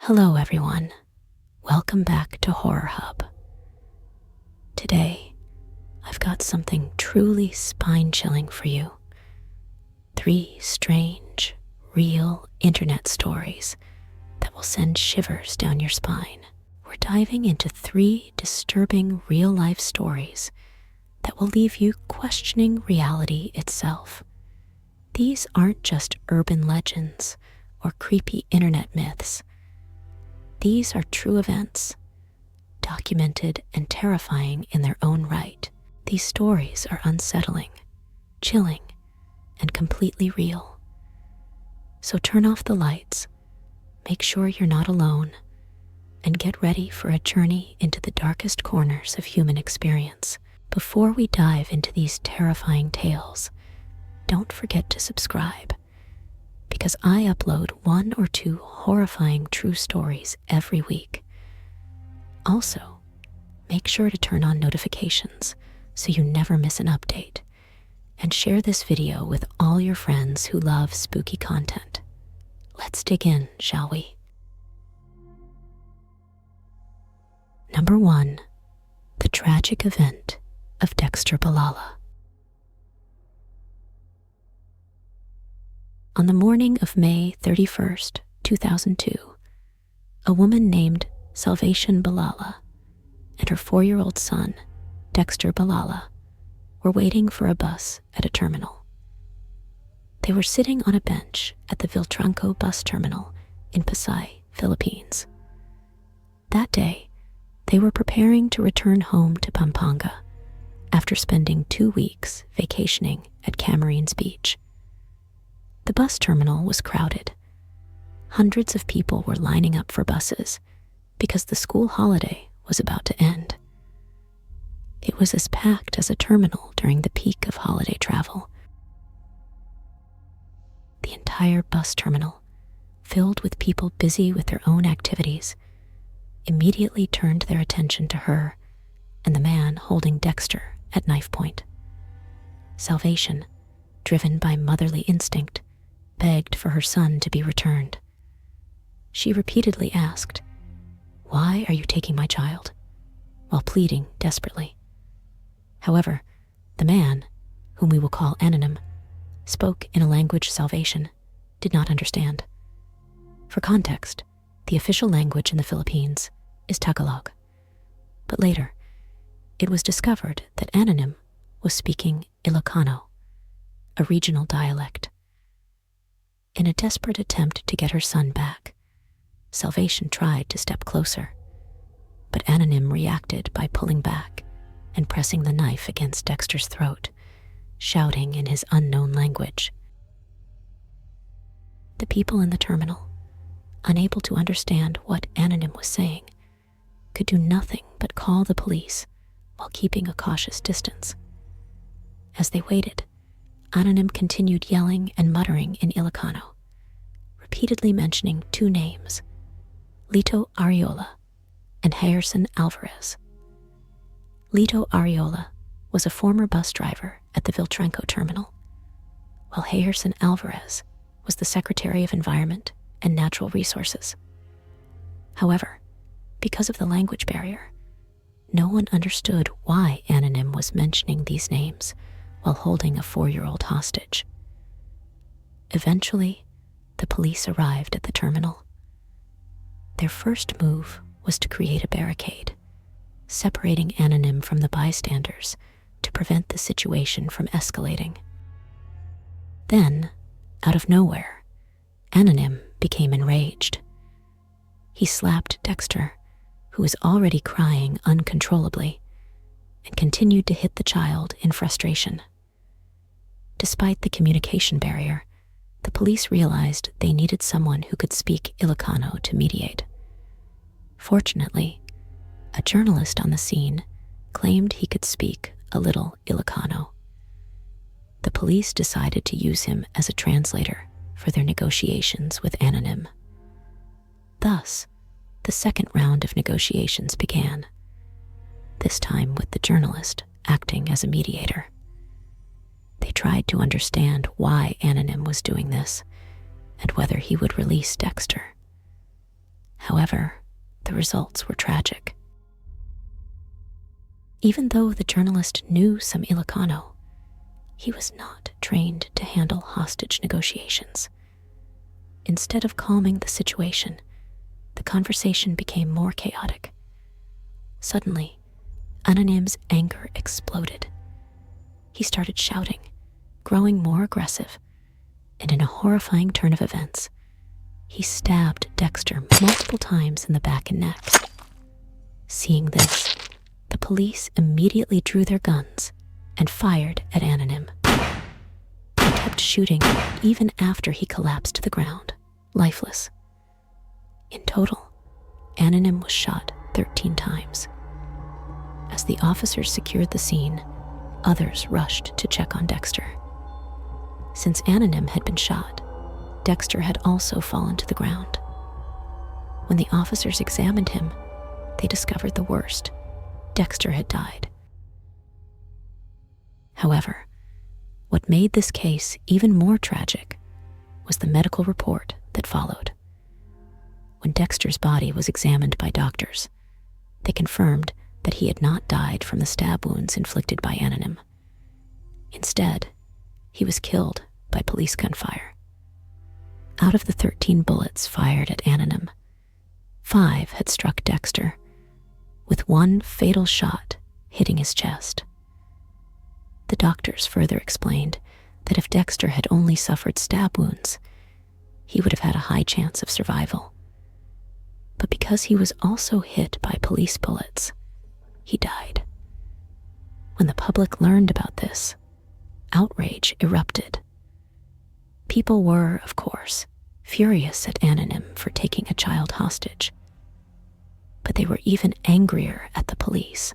Hello, everyone. Welcome back to Horror Hub. Today, I've got something truly spine-chilling for you. 3 strange, real internet stories that will send shivers down your spine. We're diving into 3 disturbing real-life stories that will leave you questioning reality itself. These aren't just urban legends or creepy internet myths. These are true events, documented and terrifying in their own right. These stories are unsettling, chilling, and completely real. So turn off the lights, make sure you're not alone, and get ready for a journey into the darkest corners of human experience. Before we dive into these terrifying tales, don't forget to subscribe, because I upload 1 or 2 horrifying true stories every week. Also, make sure to turn on notifications so you never miss an update, and share this video with all your friends who love spooky content. Let's dig in, shall we? Number 1. The tragic event of Dexter Bilala. On the morning of May 31st, 2002, a woman named Salvation Bilala and her 4-year-old son, Dexter Bilala, were waiting for a bus at a terminal. They were sitting on a bench at the Viltranco bus terminal in Pasay, Philippines. That day, they were preparing to return home to Pampanga after spending 2 weeks vacationing at Camarines Beach. The bus terminal was crowded. Hundreds of people were lining up for buses because the school holiday was about to end. It was as packed as a terminal during the peak of holiday travel. The entire bus terminal, filled with people busy with their own activities, immediately turned their attention to her and the man holding Dexter at knife point. Salvation, driven by motherly instinct, begged for her son to be returned. She repeatedly asked, "Why are you taking my child?" while pleading desperately. However, the man, whom we will call Anonym, spoke in a language Salvation did not understand. For context, the official language in the Philippines is Tagalog. But later, it was discovered that Anonym was speaking Ilocano, a regional dialect. In a desperate attempt to get her son back, Salvation tried to step closer, but Anonym reacted by pulling back and pressing the knife against Dexter's throat, shouting in his unknown language. The people in the terminal, unable to understand what Anonym was saying, could do nothing but call the police while keeping a cautious distance. As they waited, Anonym continued yelling and muttering in Ilocano, repeatedly mentioning 2 names, Lito Ariola and Hayerson Alvarez. Lito Ariola was a former bus driver at the Viltranco terminal, while Hayerson Alvarez was the Secretary of Environment and Natural Resources. However, because of the language barrier, no one understood why Anonym was mentioning these names while holding a 4-year-old hostage. Eventually, the police arrived at the terminal. Their first move was to create a barricade, separating Anonym from the bystanders to prevent the situation from escalating. Then, out of nowhere, Anonym became enraged. He slapped Dexter, who was already crying uncontrollably, and continued to hit the child in frustration. Despite the communication barrier, the police realized they needed someone who could speak Ilocano to mediate. Fortunately, a journalist on the scene claimed he could speak a little Ilocano. The police decided to use him as a translator for their negotiations with Anonym. Thus, the second round of negotiations began, this time with the journalist acting as a mediator. They tried to understand why Anonym was doing this and whether he would release Dexter. However, the results were tragic. Even though the journalist knew some Ilocano, he was not trained to handle hostage negotiations. Instead of calming the situation, the conversation became more chaotic. Suddenly, Anonym's anger exploded. He started shouting, growing more aggressive, and in a horrifying turn of events, he stabbed Dexter multiple times in the back and neck. Seeing this, the police immediately drew their guns and fired at Anonym. They kept shooting even after he collapsed to the ground, lifeless. In total, Anonym was shot 13 times. As the officers secured the scene, others rushed to check on Dexter. Since Anonym had been shot, Dexter had also fallen to the ground. When the officers examined him, they discovered the worst. Dexter had died. However, what made this case even more tragic was the medical report that followed. When Dexter's body was examined by doctors, they confirmed that he had not died from the stab wounds inflicted by Anonym. Instead, he was killed by police gunfire. Out of the 13 bullets fired at Anonym, 5 had struck Dexter, with one fatal shot hitting his chest. The doctors further explained that if Dexter had only suffered stab wounds, he would have had a high chance of survival. But because he was also hit by police bullets, he died. When the public learned about this, outrage erupted. People were, of course, furious at Anonym for taking a child hostage. But they were even angrier at the police,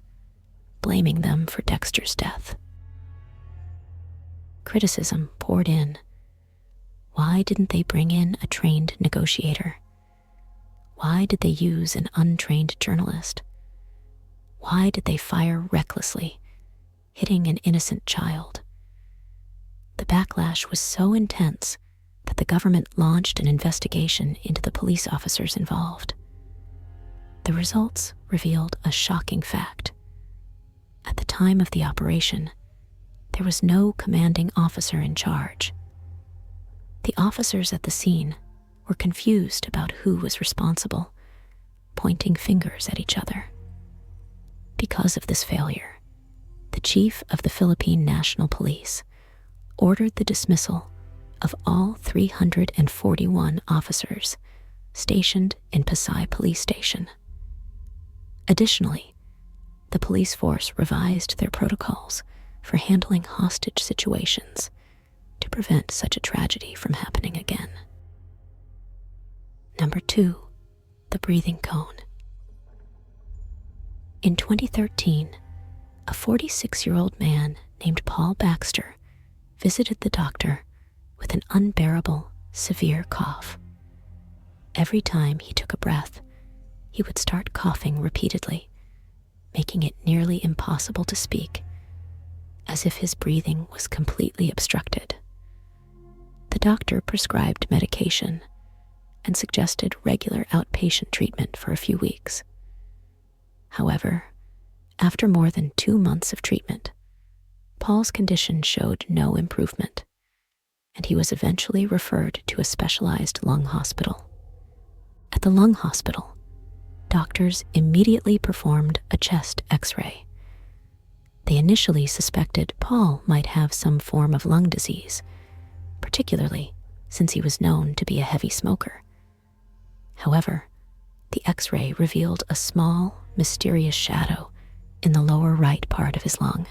blaming them for Dexter's death. Criticism poured in. Why didn't they bring in a trained negotiator? Why did they use an untrained journalist? Why did they fire recklessly, hitting an innocent child? The backlash was so intense that the government launched an investigation into the police officers involved. The results revealed a shocking fact. At the time of the operation, there was no commanding officer in charge. The officers at the scene were confused about who was responsible, pointing fingers at each other. Because of this failure, the chief of the Philippine National Police ordered the dismissal of all 341 officers stationed in Pasay Police Station. Additionally, the police force revised their protocols for handling hostage situations to prevent such a tragedy from happening again. Number 2, the breathing cone. In 2013, a 46-year-old man named Paul Baxter visited the doctor with an unbearable, severe cough. Every time he took a breath, he would start coughing repeatedly, making it nearly impossible to speak, as if his breathing was completely obstructed. The doctor prescribed medication and suggested regular outpatient treatment for a few weeks. However, after more than 2 months of treatment, Paul's condition showed no improvement, and he was eventually referred to a specialized lung hospital. At the lung hospital, doctors immediately performed a chest X-ray. They initially suspected Paul might have some form of lung disease, particularly since he was known to be a heavy smoker. However, the X-ray revealed a small, mysterious shadow in the lower right part of his lung.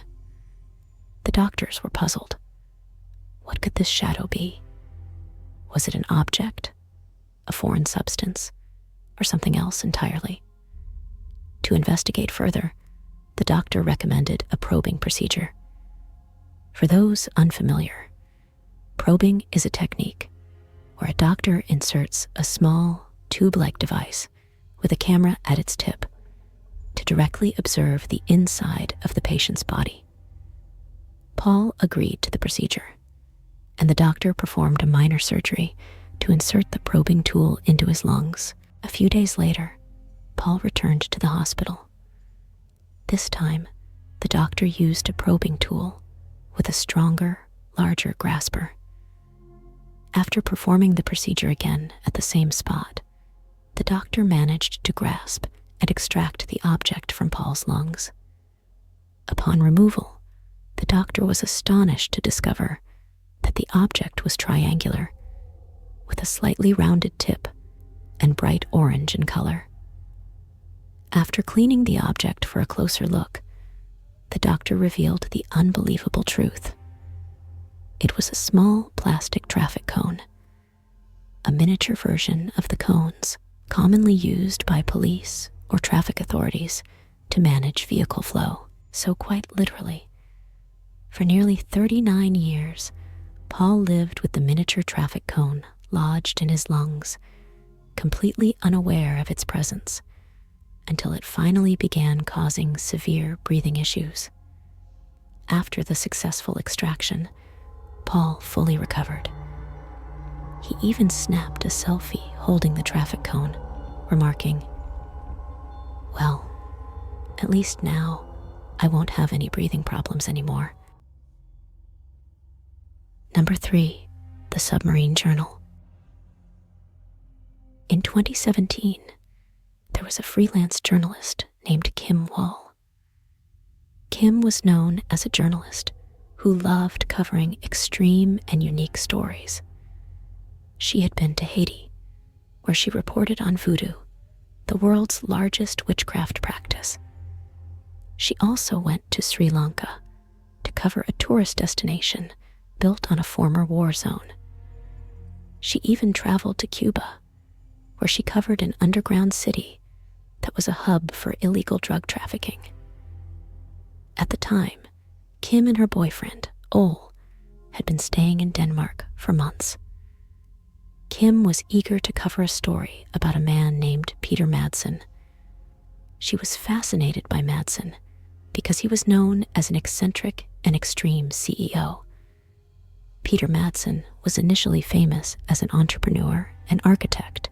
The doctors were puzzled. What could this shadow be? Was it an object, a foreign substance, or something else entirely? To investigate further, the doctor recommended a probing procedure. For those unfamiliar, probing is a technique where a doctor inserts a small, tube-like device with a camera at its tip to directly observe the inside of the patient's body. Paul agreed to the procedure, and the doctor performed a minor surgery to insert the probing tool into his lungs. A few days later, Paul returned to the hospital. This time, the doctor used a probing tool with a stronger, larger grasper. After performing the procedure again at the same spot, the doctor managed to grasp and extract the object from Paul's lungs. Upon removal, the doctor was astonished to discover that the object was triangular, with a slightly rounded tip and bright orange in color. After cleaning the object for a closer look, the doctor revealed the unbelievable truth. It was a small plastic traffic cone, a miniature version of the cones commonly used by police or traffic authorities to manage vehicle flow. So quite literally, for nearly 39 years, Paul lived with the miniature traffic cone lodged in his lungs, completely unaware of its presence, until it finally began causing severe breathing issues. After the successful extraction, Paul fully recovered. He even snapped a selfie holding the traffic cone, remarking, "Well, at least now I won't have any breathing problems anymore." Number 3, the submarine journal. In 2017, there was a freelance journalist named Kim Wall. Kim was known as a journalist who loved covering extreme and unique stories. She had been to Haiti, where she reported on voodoo, the world's largest witchcraft practice. She also went to Sri Lanka to cover a tourist destination built on a former war zone. She even traveled to Cuba, where she covered an underground city that was a hub for illegal drug trafficking. At the time, Kim and her boyfriend, Ole, had been staying in Denmark for months. Kim was eager to cover a story about a man named Peter Madsen. She was fascinated by Madsen because he was known as an eccentric and extreme CEO. Peter Madsen was initially famous as an entrepreneur and architect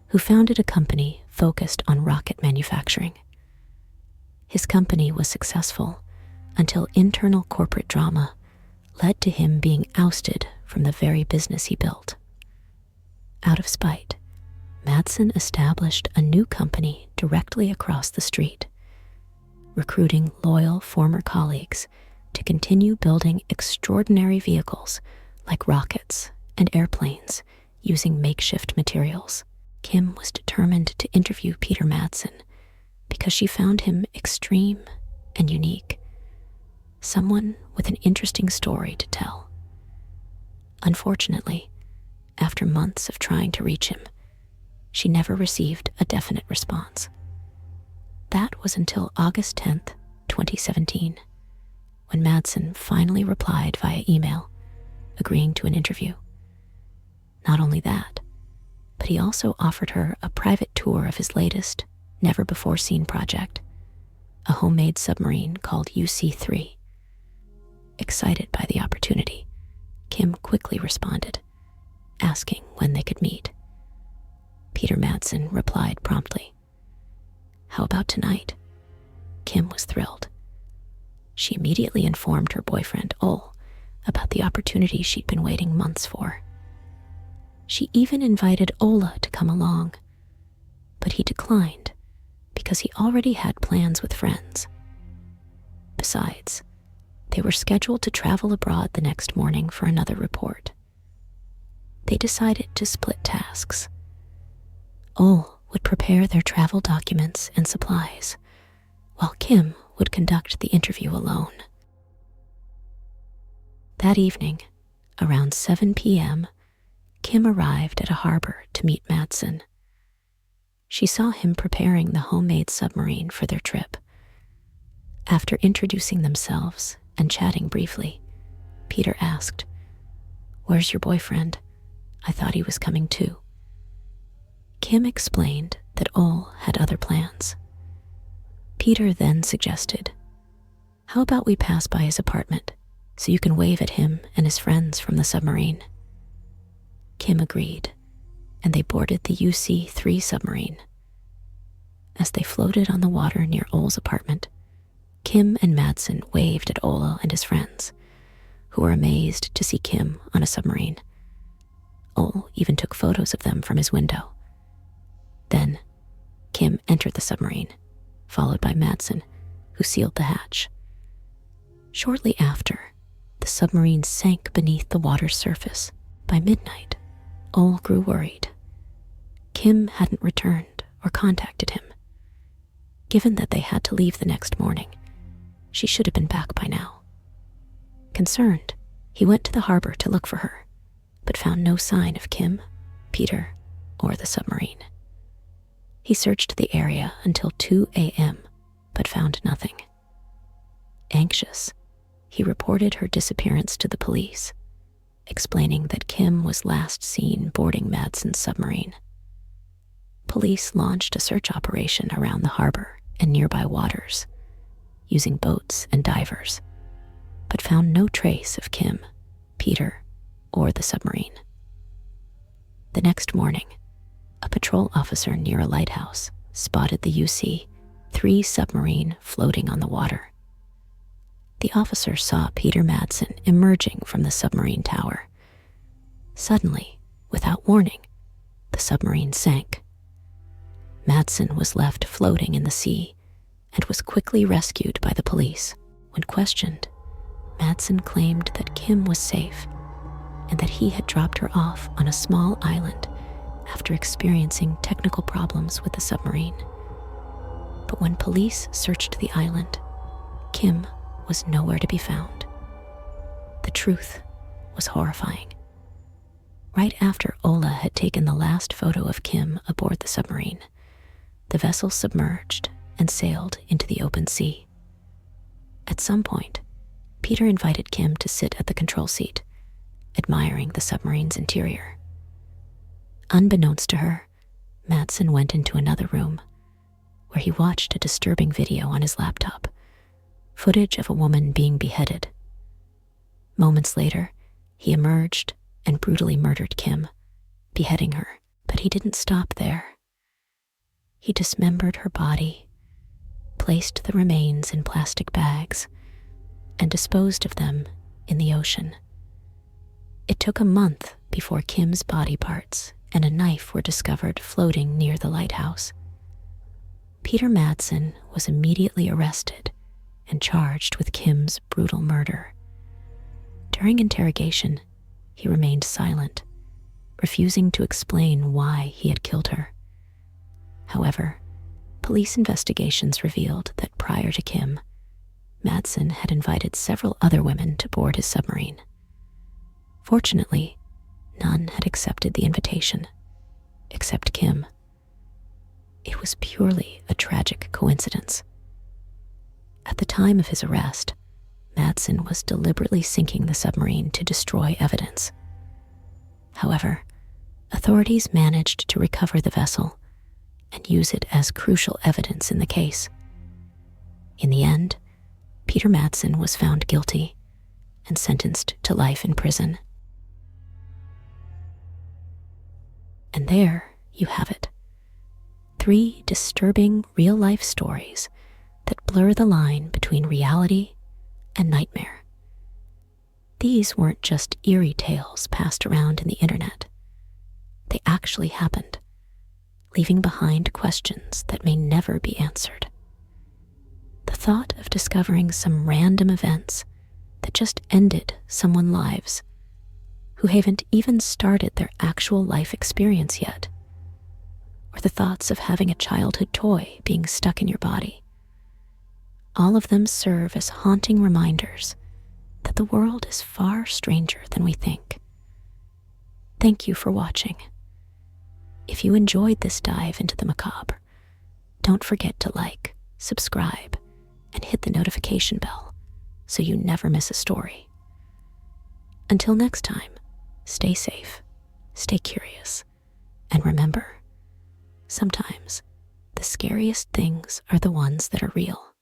who founded a company focused on rocket manufacturing. His company was successful until internal corporate drama led to him being ousted from the very business he built. Out of spite, Madsen established a new company directly across the street, recruiting loyal former colleagues to continue building extraordinary vehicles like rockets and airplanes using makeshift materials. Kim was determined to interview Peter Madsen because she found him extreme and unique, someone with an interesting story to tell. Unfortunately, after months of trying to reach him, she never received a definite response. That was until August 10th, 2017, when Madsen finally replied via email, agreeing to an interview. Not only that, but he also offered her a private tour of his latest, never-before-seen project, a homemade submarine called UC-3. Excited by the opportunity, Kim quickly responded, asking when they could meet. Peter Madsen replied promptly, "How about tonight?" Kim was thrilled. She immediately informed her boyfriend, Ole, about the opportunity she'd been waiting months for. She even invited Ola to come along, but he declined because he already had plans with friends. Besides, they were scheduled to travel abroad the next morning for another report. They decided to split tasks. Ole would prepare their travel documents and supplies, while Kim would conduct the interview alone. That evening, around 7 p.m., Kim arrived at a harbor to meet Madsen. She saw him preparing the homemade submarine for their trip. After introducing themselves and chatting briefly, Peter asked, "Where's your boyfriend? I thought he was coming too." Kim explained that Ole had other plans. Peter then suggested, "How about we pass by his apartment so you can wave at him and his friends from the submarine?" Kim agreed, and they boarded the UC-3 submarine. As they floated on the water near Ole's apartment, Kim and Madsen waved at Ole and his friends, who were amazed to see Kim on a submarine. Ole even took photos of them from his window. Then, Kim entered the submarine, followed by Madsen, who sealed the hatch. Shortly after, the submarine sank beneath the water's surface. By midnight, Ole grew worried. Kim hadn't returned or contacted him. Given that they had to leave the next morning, she should have been back by now. Concerned, he went to the harbor to look for her, but found no sign of Kim, Peter, or the submarine. He searched the area until 2 a.m., but found nothing. Anxious, he reported her disappearance to the police, explaining that Kim was last seen boarding Madsen's submarine. Police launched a search operation around the harbor and nearby waters, using boats and divers, but found no trace of Kim, Peter, or the submarine. The next morning, a patrol officer near a lighthouse spotted the UC-3 submarine floating on the water. The officer saw Peter Madsen emerging from the submarine tower. Suddenly, without warning, the submarine sank. Madsen was left floating in the sea and was quickly rescued by the police. When questioned, Madsen claimed that Kim was safe and that he had dropped her off on a small island after experiencing technical problems with the submarine. But when police searched the island, Kim was nowhere to be found. The truth was horrifying. Right after Ola had taken the last photo of Kim aboard the submarine, the vessel submerged and sailed into the open sea. At some point, Peter invited Kim to sit at the control seat, admiring the submarine's interior. Unbeknownst to her, Madsen went into another room, where he watched a disturbing video on his laptop, footage of a woman being beheaded. Moments later, he emerged and brutally murdered Kim, beheading her, but he didn't stop there. He dismembered her body, placed the remains in plastic bags, and disposed of them in the ocean. It took a month before Kim's body parts and a knife were discovered floating near the lighthouse. Peter Madsen was immediately arrested and charged with Kim's brutal murder. During interrogation, he remained silent, refusing to explain why he had killed her. However, police investigations revealed that prior to Kim, Madsen had invited several other women to board his submarine. Fortunately, none had accepted the invitation, except Kim. It was purely a tragic coincidence. At the time of his arrest, Madsen was deliberately sinking the submarine to destroy evidence. However, authorities managed to recover the vessel and use it as crucial evidence in the case. In the end, Peter Madsen was found guilty and sentenced to life in prison. And there you have it. 3 disturbing real-life stories that blur the line between reality and nightmare. These weren't just eerie tales passed around in the internet. They actually happened, leaving behind questions that may never be answered. The thought of discovering some random events that just ended someone's lives who haven't even started their actual life experience yet, or the thoughts of having a childhood toy being stuck in your body. All of them serve as haunting reminders that the world is far stranger than we think. Thank you for watching. If you enjoyed this dive into the macabre, don't forget to like, subscribe, and hit the notification bell so you never miss a story. Until next time, stay safe, stay curious, and remember, sometimes the scariest things are the ones that are real.